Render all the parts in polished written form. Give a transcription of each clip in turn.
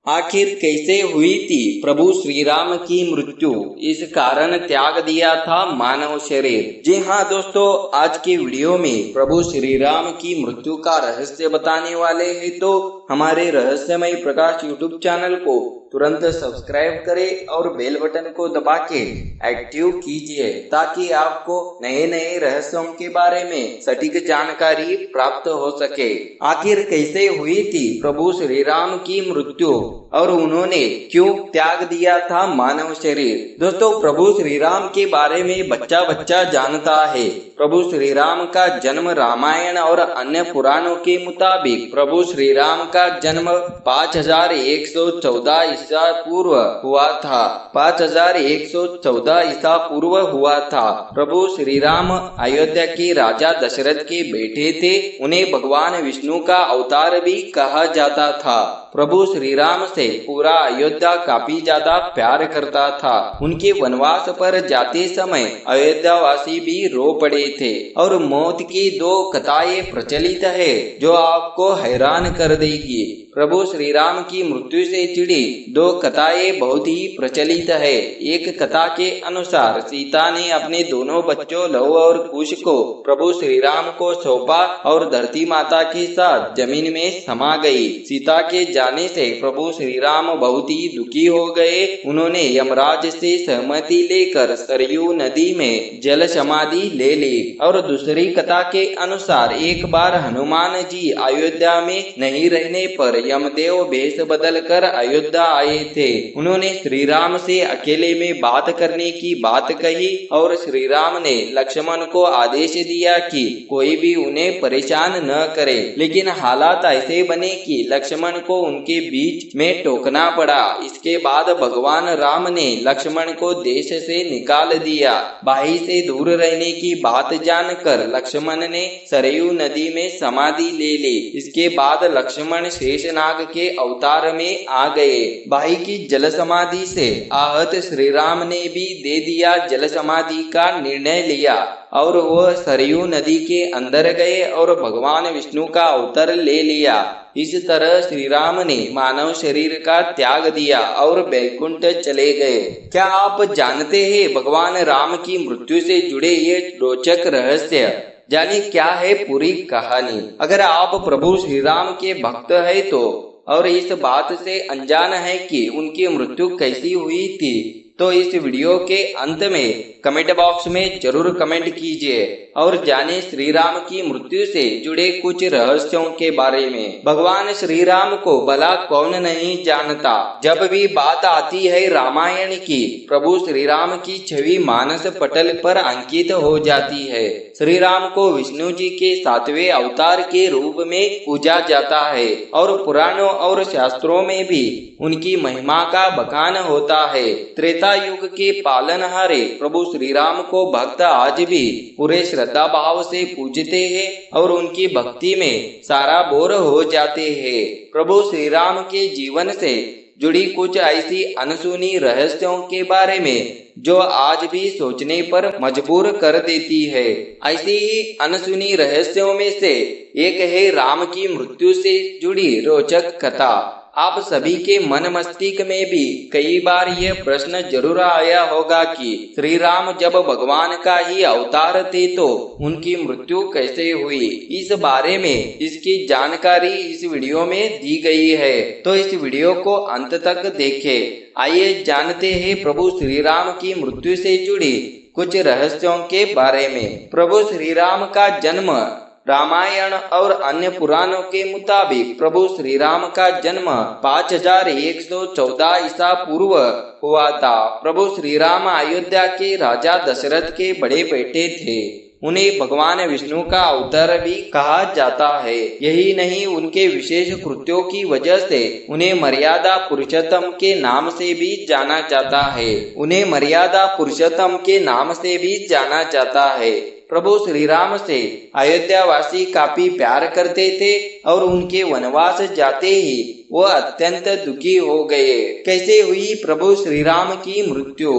आखिर कैसे हुई थी प्रभु श्री राम की मृत्यु, इस कारण त्याग दिया था मानव शरीर। जी हाँ दोस्तों, आज के वीडियो में प्रभु श्री राम की मृत्यु का रहस्य बताने वाले हैं। तो हमारे रहस्यमय प्रकाश यूट्यूब चैनल को तुरंत सब्सक्राइब करें और बेल बटन को दबा के एक्टिव कीजिए, ताकि आपको नए नए रहस्यों के बारे में सटीक जानकारी प्राप्त हो सके। आखिर कैसे हुई थी प्रभु श्री राम की मृत्यु और उन्होंने क्यों त्याग दिया था मानव शरीर। दोस्तों, प्रभु श्री राम के बारे में बच्चा बच्चा जानता है। प्रभु श्री राम का जन्म रामायण और अन्य पुराणों के मुताबिक प्रभु श्री राम का जन्म 5114 ईसा पूर्व हुआ था। 5114 ईसा पूर्व हुआ था। प्रभु श्री राम अयोध्या के राजा दशरथ के बेटे थे। उन्हें भगवान विष्णु का अवतार भी कहा जाता था। प्रभु श्री राम से पूरा अयोध्या काफी ज्यादा प्यार करता था। उनके वनवास पर जाते समय अयोध्यावासी भी रो पड़े थे। और मौत की दो कथाएं प्रचलित है जो आपको हैरान कर देगी। प्रभु श्री राम की मृत्यु से जुड़ी दो कथाएं बहुत ही प्रचलित है। एक कथा के अनुसार सीता ने अपने दोनों बच्चों लव और कुश को प्रभु श्री राम को सौंपा और धरती माता के साथ जमीन में समा गई। सीता के जाने से प्रभु श्री राम बहुत ही दुखी हो गए। उन्होंने यमराज से सहमति लेकर सरयू नदी में जल समाधि ले ली। और दूसरी कथा के अनुसार एक बार हनुमान जी अयोध्या में नहीं रहने पर यमदेव भेष बदल कर अयोध्या आए थे। उन्होंने श्री राम से अकेले में बात करने की बात कही और श्री राम ने लक्ष्मण को आदेश दिया कि कोई भी उन्हें परेशान न करे। लेकिन हालात ऐसे बने कि लक्ष्मण को उनके बीच में टोकना पड़ा। इसके बाद भगवान राम ने लक्ष्मण को देश से निकाल दिया। भाई से दूर रहने की बात जानकर लक्ष्मण ने सरयू नदी में समाधि ले ली। इसके बाद लक्ष्मण शेषनाग के अवतार में आ गए। भाई की जल समाधि से आहत श्री राम ने भी दे दिया जल समाधि का निर्णय लिया और वह सरयू नदी के अंदर गए और भगवान विष्णु का अवतार ले लिया। इस तरह श्री राम ने मानव शरीर का त्याग दिया और बैकुंठ चले गए। क्या आप जानते हैं भगवान राम की मृत्यु से जुड़े ये रोचक रहस्य? जानिए क्या है पूरी कहानी। अगर आप प्रभु श्री राम के भक्त है तो और इस बात से अनजान है कि उनकी मृत्यु कैसी हुई थी, तो इस वीडियो के अंत में कमेंट बॉक्स में जरूर कमेंट कीजिए और जाने श्री राम की मृत्यु से जुड़े कुछ रहस्यों के बारे में। भगवान श्री राम को भला कौन नहीं जानता। जब भी बात आती है रामायण की, प्रभु श्री राम की छवि मानस पटल पर अंकित हो जाती है। श्री राम को विष्णु जी के 7वें अवतार के रूप में पूजा जाता है और पुराणों और शास्त्रों में भी उनकी महिमा का बखान होता है। त्रेता युग के पालनहारे प्रभु श्री राम को भक्त आज भी पूरे श्रद्धा भाव से पूजते हैं और उनकी भक्ति में सारा बोर हो जाते हैं। प्रभु श्री राम के जीवन से जुड़ी कुछ ऐसी अनसुनी रहस्यों के बारे में जो आज भी सोचने पर मजबूर कर देती है। ऐसी ही अनसुनी रहस्यों में से एक है राम की मृत्यु से जुड़ी रोचक कथा। आप सभी के मन मस्तिष्क में भी कई बार यह प्रश्न जरूर आया होगा कि श्री राम जब भगवान का ही अवतार थे तो उनकी मृत्यु कैसे हुई। इस बारे में इसकी जानकारी इस वीडियो में दी गई है, तो इस वीडियो को अंत तक देखें। आइए जानते हैं प्रभु श्री राम की मृत्यु से जुड़ी कुछ रहस्यों के बारे में। प्रभु श्री राम का जन्म रामायण और अन्य पुराणों के मुताबिक प्रभु श्री राम का जन्म 5114 ईसा पूर्व हुआ था। प्रभु श्री राम अयोध्या के राजा दशरथ के बड़े बेटे थे। उन्हें भगवान विष्णु का अवतार भी कहा जाता है। यही नहीं, उनके विशेष कृत्यों की वजह से उन्हें मर्यादा पुरुषोत्तम के नाम से भी जाना जाता है। प्रभु श्री राम से अयोध्यावासी काफी प्यार करते थे और उनके वनवास जाते ही वो अत्यंत दुखी हो गए। कैसे हुई प्रभु श्री राम की मृत्यु?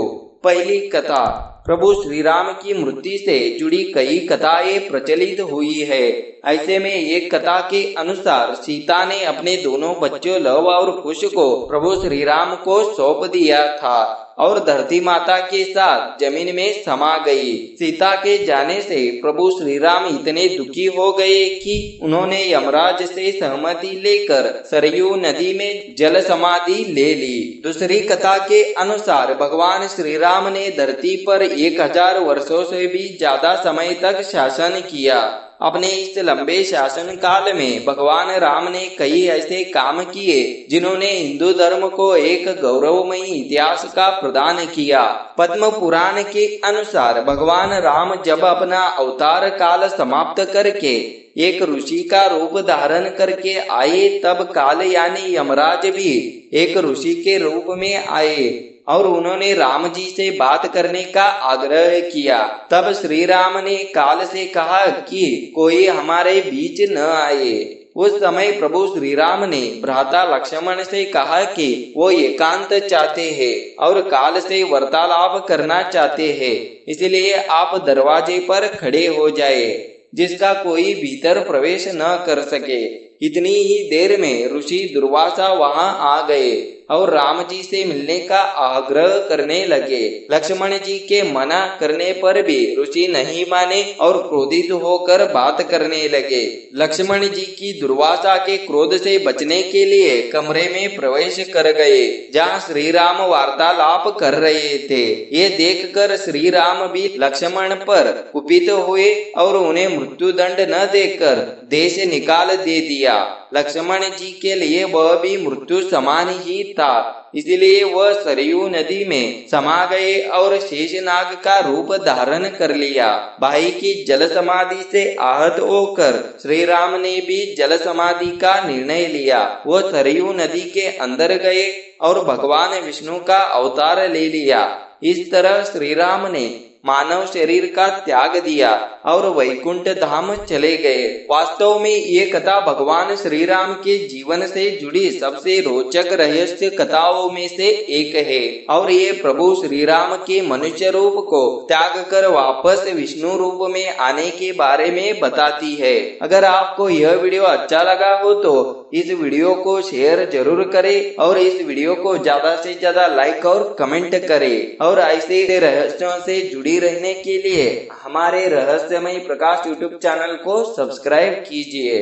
पहली कथा। प्रभु श्री राम की मृत्यु से जुड़ी कई कथाएं प्रचलित हुई है। ऐसे में एक कथा के अनुसार सीता ने अपने दोनों बच्चों लव और कुश को प्रभु श्री राम को सौंप दिया था और धरती माता के साथ जमीन में समा गई। सीता के जाने से प्रभु श्री राम इतने दुखी हो गए कि उन्होंने यमराज से सहमति लेकर सरयू नदी में जल समाधि ले ली। दूसरी कथा के अनुसार भगवान श्री राम ने धरती पर 1000 वर्षों से भी ज्यादा समय तक शासन किया। अपने इस लंबे शासन काल में भगवान राम ने कई ऐसे काम किए जिन्होंने हिंदू धर्म को एक गौरवमयी इतिहास का प्रदान किया। पद्म पुराण के अनुसार भगवान राम जब अपना अवतार काल समाप्त करके एक ऋषि का रूप धारण करके आए तब काल यानी यमराज भी एक ऋषि के रूप में आए और उन्होंने राम जी से बात करने का आग्रह किया। तब श्री राम ने काल से कहा कि कोई हमारे बीच न आए। उस समय प्रभु श्री राम ने भ्राता लक्ष्मण से कहा कि वो एकांत चाहते हैं और काल से वार्तालाप करना चाहते हैं, इसलिए आप दरवाजे पर खड़े हो जाए जिसका कोई भीतर प्रवेश न कर सके। इतनी ही देर में ऋषि दुर्वासा वहां आ गए और राम जी से मिलने का आग्रह करने लगे। लक्ष्मण जी के मना करने पर भी ऋषि नहीं माने और क्रोधित होकर बात करने लगे। लक्ष्मण जी की दुर्वासा के क्रोध से बचने के लिए कमरे में प्रवेश कर गए जहाँ श्री राम वार्तालाप कर रहे थे। ये देखकर श्री राम भी लक्ष्मण पर कुपित हुए और उन्हें मृत्यु दंड न देकर देश से निकाल दे दिया। लक्ष्मण जी के लिए वह भी मृत्यु समान ही था, इसलिए वह सरयू नदी में समा गए और शेषनाग का रूप धारण कर लिया। भाई की जल समाधि से आहत होकर श्री राम ने भी जल समाधि का निर्णय लिया। वो सरयू नदी के अंदर गए और भगवान विष्णु का अवतार ले लिया। इस तरह श्री राम ने मानव शरीर का त्याग दिया और वैकुंठ धाम चले गए। वास्तव में ये कथा भगवान श्री राम के जीवन से जुड़ी सबसे रोचक रहस्य कथाओं में से एक है और ये प्रभु श्री राम के मनुष्य रूप को त्याग कर वापस विष्णु रूप में आने के बारे में बताती है। अगर आपको यह वीडियो अच्छा लगा हो तो इस वीडियो को शेयर जरूर करें और इस वीडियो को ज्यादा से ज्यादा लाइक और कमेंट करें और ऐसे रहस्यों से जुड़ी रहने के लिए हमारे रहस्यमय प्रकाश यूट्यूब चैनल को सब्सक्राइब कीजिए।